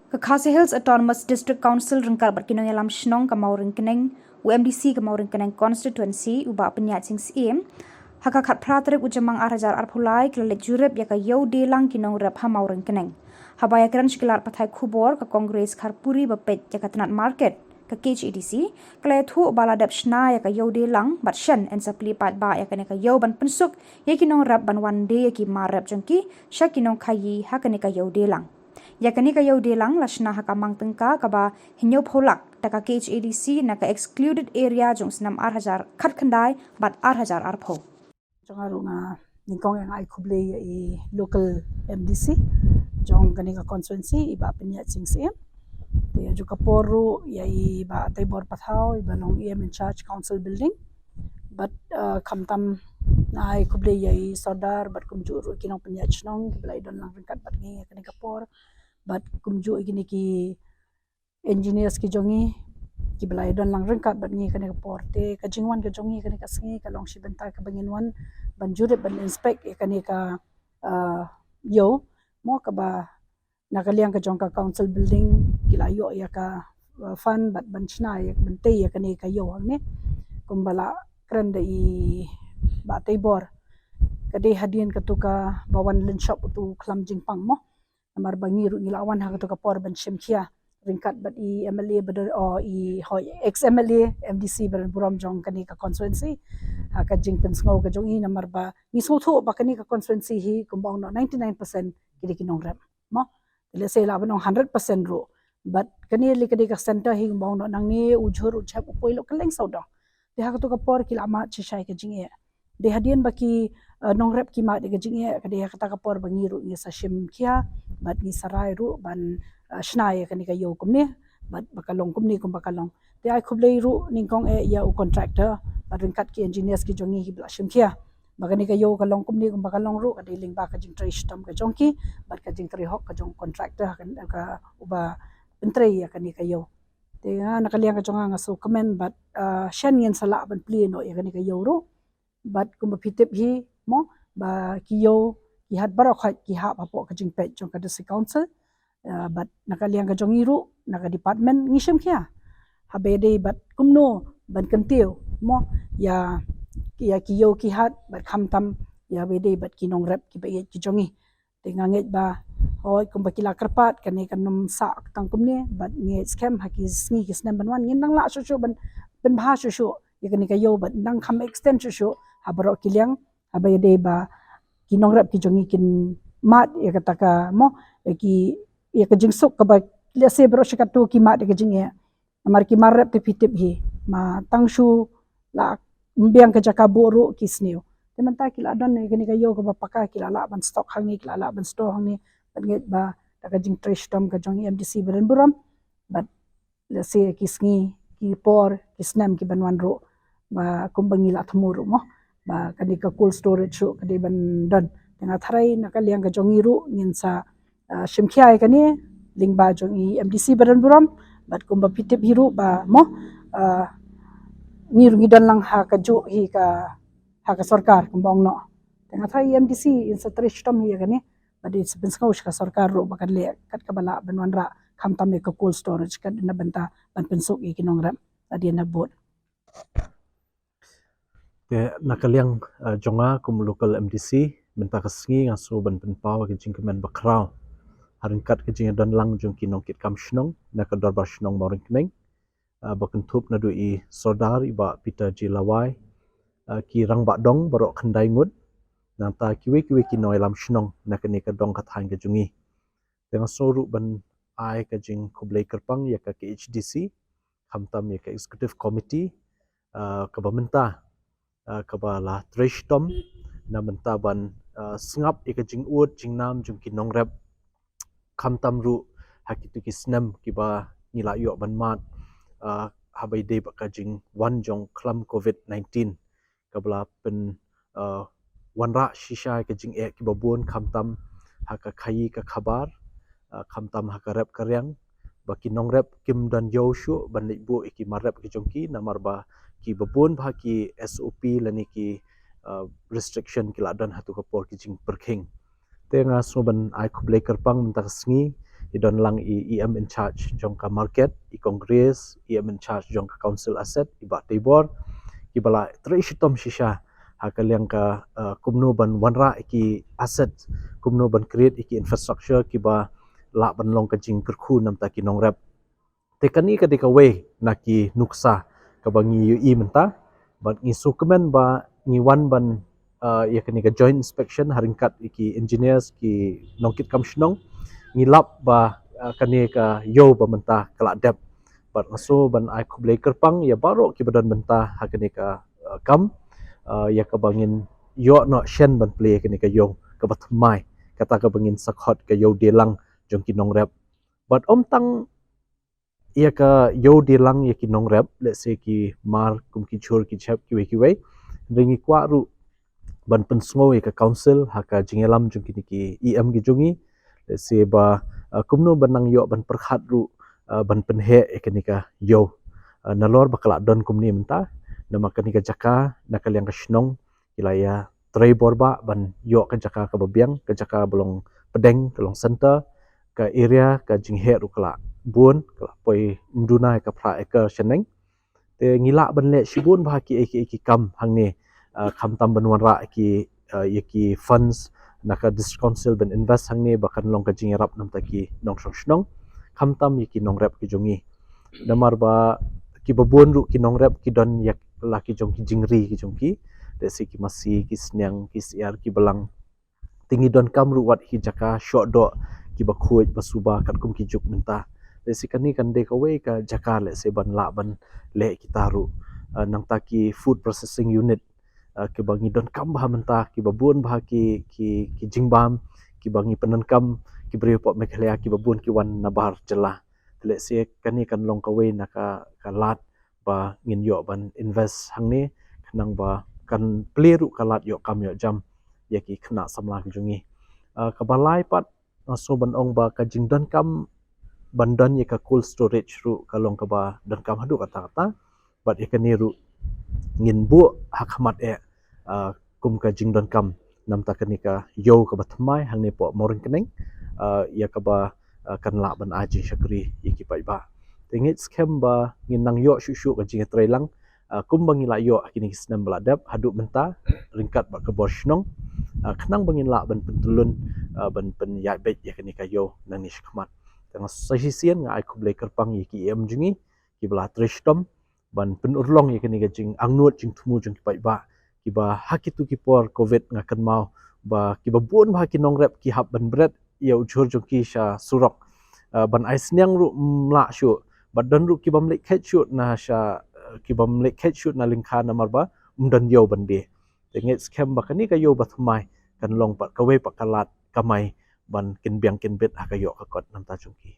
Ka Khasi Hills Autonomous District Council rengkar berkinong yalam Shillong ka Mawryngkneng UMDC ka Mawryngkneng constituency uba penyat sing siem haka khat pratrik ujamang arhajar arpulai kelek jurep ya ka yau Dielang kinong rep ha Mawryngkneng habaya kran shkilar pathai khubor ka Congress kharpuri bapet ya ka tenat market ka KHEDC kale thu baladap shna ya ka yau Dielang bat Shen en sapli Paidbah ya ka yau ban pensuk ya kinong rep ban one day ya ki marep jengki sha kinong khayi ha ka yau Dielang yakani ka yau Dielang lashna haka mangtengka kaba hinyo pholak taka KHADC naka excluded area jong snam arhajar khat khandai bat arhajar arpho jongaru nga ningkong yang ai khuble i local MDC jong kani ka constituency iba penyat sing siem ya juga poru ya iba taibor pathau iba long in charge council building but kamtam ai khuble ya i sodar bat kumjuru kinong penyat chnong belai don lang ringkat bat ngi kani ka por but kumju igini ki engineers ki jongi ki belai don lang ringkat bat ngi kani ka porte ka jingwan ka jongi kani ka sngi ka long shibentai ka banginwan ban jurip ban inspect kani ka yo mo ka ba nakaliang ka jong ka council building kila yo ya ka fund bat ban chna ya ban te ya kani ka yo ne kumbala kran da i ba taibor kade hadien ka tu ka bawan len shop tu klam jingpang mo amar bangiru ngilawan ha to kapor ban shimkhia ringkat bat i MLA badar o i hoi ex MLA MDC bar buram jong kani ka constituency ha ka jingpen sngo ka jong i namar ba ni so tho ba kani ka constituency hi kumbang no 99% kidi ki Nongrep mo le se la ban 100% ro but kani le kadi ka center hi kumbang no nang ni ujhur uchap upoi lo kaleng sauda de ha to kapor kilama chishai ka jinge de hadien baki Nongrep ki ma de ka jinge ka de ka ta kapor bangiru ni sa shimkhia bat ni sarai ru ban shnai kani ka yo kumni bat bakalong kumni kum bakalong te ai khublei ru ningkong e ya u contractor bat ringkat ki engineers ki jongi hi bla shimkhia bagani ka yo kalong kumni kum bakalong ru ka dealing ba ka jing trei stam ka jongki bat ka jing trei hok ka jong contractor kan ka uba pentrei ya kani ka yo te nakaliang ka jonga nga so comment bat Shen ngin sala ban Plie no ya kani ka yo ru bat kum pitip hi mo ba ki yo ki hat barok hat ki ha papo ka jing pet jong ka district council but nakaliang ka jong iru naka department ngishim kya habede but kumno ban kantiu mo ya ki yo ki hat but khamtam ya bede but ki Nongrep ki ba ki jongi tenganget ba hoi kum ba kila karpat kane kanum sa tang kumne but nge scam haki sngi ki snam ban wan ngin nang la shu ban bha shu ya kane ka yo but nang kham extend shu habaro kiliang habede ba ki Nongrep ki jongi kin mat ya kataka mo ki ya ka jingsuk ka ba lese bro shikatu ki mat ka jingya amar ki marep te pitip hi ma tangshu la mbiang ka jakabu ru ki sniu temanta ki la don ne ka yo ka ba paka ki la ban stock hangi ki la ban store hangi banget ba ka jing trash tom ka jongi MDC beren buram but lese ki sngi ki por ki snam ki banwan ru ba kumbangi la thmuru mo ba kani ka cold storage ru kadi ban don tengah tharai nakaliang ka jongi ru ngin sa shimkhia kani lingba jongi MDC badan buram bat kumba pitip hiru ba mo ngir ngidan lang ha ka ju hi ka ha ka sarkar kumbang no tengah tharai MDC in sa trish tom hi kani but it's been skaush ka sarkar ru bakan le kat ka bala banwan ra khamtam ka cold storage kat na banta ban pensuk ki Nongrep adi na bot te nakaliang jonga kum local MDC benta kasngi ngaso ban penpau ke jingkemen bakrau haringkat ke jing dan lang jong kinong kit kam shnong na ka darbar shnong Mawryngkneng bakan thup na du i sodar iba pita jilawai ki rang ba dong barok khandai ngut na ta kiwe kinoi lam shnong na ka ni ka dong ka thang ke jungi tengah soru ban ai ka jing khublei kerpang ya ka KHDC khamtam ya ka executive committee ka bamenta ka ba la trish tom na menta ban singap ya ka jing ut jingnam jong ki Nongrep khamtam ru hakitu ki snam ki ba nila yo ban mat habai de ba ka jing wan jong klam COVID-19 kabla pen wanra shisha ka jing e ki babun khamtam haka khayi ka khabar khamtam haka rep karyang baki Nongrep kim dan yo shu ban ibu iki marep ki jongki namar ba ki babun ba ki SOP lani ki restriction ki ladan hatu kapor ki jing perking Tengah suban ai kublai kerpang mentak sengi idon lang EM in charge jong ka market i congress EM in charge jong ka council asset i ba tibor ki bala tre shitom shisha hakaliang ka kumno ban wanra ki asset kumno ban create ki infrastructure ki ba la ban long ka jing kerku nam ta ki nongrep te kani ka deka we na ki nuksa ka bangi yu i menta ban ngi sukumen ba ngi wan ban ya kani ka joint inspection haringkat ki engineers ki nongkit kam shnong ngilap ba kani ka yo ba menta kala dep bat ngaso ban ai kublai kerpang ya baro ki badan menta hakani ka kam ya ka bangin yo no Shen ban play kani ka yo ka batmai kata ka bangin sakhot ka yo Dielang jong ki nongrep bat om tang ya ka yo Dielang ya ki nongrep let's say ki mar kum ki chur ki chep ki we ringi kwa ru ban pensngo ka council haka jingelam jong kini ki EM ki jongi let's say ba kumno banang yo ban perkhat ru ban penhe kini ka yo nalor bakala don kumni menta nama kini ka jaka nakal yang ka shnong ilaya tray borba ban yo ka jaka ka babiang ka jaka belong pedeng kelong center ka area ka jinghe ru kala bun kala poi mduna ka pra ka sheneng te ngila ban le shibun ba ki eki kam hangne kham tam ban wanra ki yaki funds naka district council ban invest hangne bakan long ka jingerap nam ta ki nong shnong kham tam yaki nongrep ki jongi namar ba ki babun ru ki nongrep ki don yak la ki jong ki jingri ki jong ki de si ki masi ki snyang ki siar ki belang tingi don kam ru wat hi jaka shot do ki ba khuj ba suba kat kum ki juk menta de si kani kan de ka we ka jaka le se ban la ban le ki taru nang ta ki food processing unit ki bangi don kam bah menta ki babun bah ki jingbam ki bangi penan kam ki beri pok Meghalaya ki babun ki wan nabar jelah le se kani kan long ka we na ka lat ba ngin yo ban invest hang ni kanang ba kan pleru ka lat yo kam yo jam ya ki khna samla ki jungi ka balai pat so ban ong ba ka jingdon kam bandan ya ka cold storage ru kalong ka ba dan kam hadu kata kata bat ya kani ru ngin bu hakmat kum ka jingdon kam nam ta kani ka yo ka batmai hang ni po Mawryngkneng ya ka ba kan la ban aji shakri yaki Paidbah tingit scam ba ngin nang yo shu ka jing Dielang kum bangi la yo kini kisnam beladap hadu menta ringkat ba ka borshnong khnang bangin la ban pentulun ban pen ya bet ya kani ka yo nang ni shkmat tang sahisian nga ai kublai kerpang yaki em jungi ki bla trishtom ban penurlong ya kani ka jing angnut jing thumu jing Paidbah ki ba hakitu ki por covid nga kan mau ba ki ba bun ba ki nongrep ki hab ban bret ya ujur jong ki sha surok ban aisnyang ru mla shu badan ru ki bam lek khet shu na sha ki bam lek khet shu na lingkha na marba umdan yo ban de tenget scam ba kani ka yo ba thmai kan long pat ka we pa kalat kamai ban kin biang kin bet ha ka yo ka kot nam ta jong ki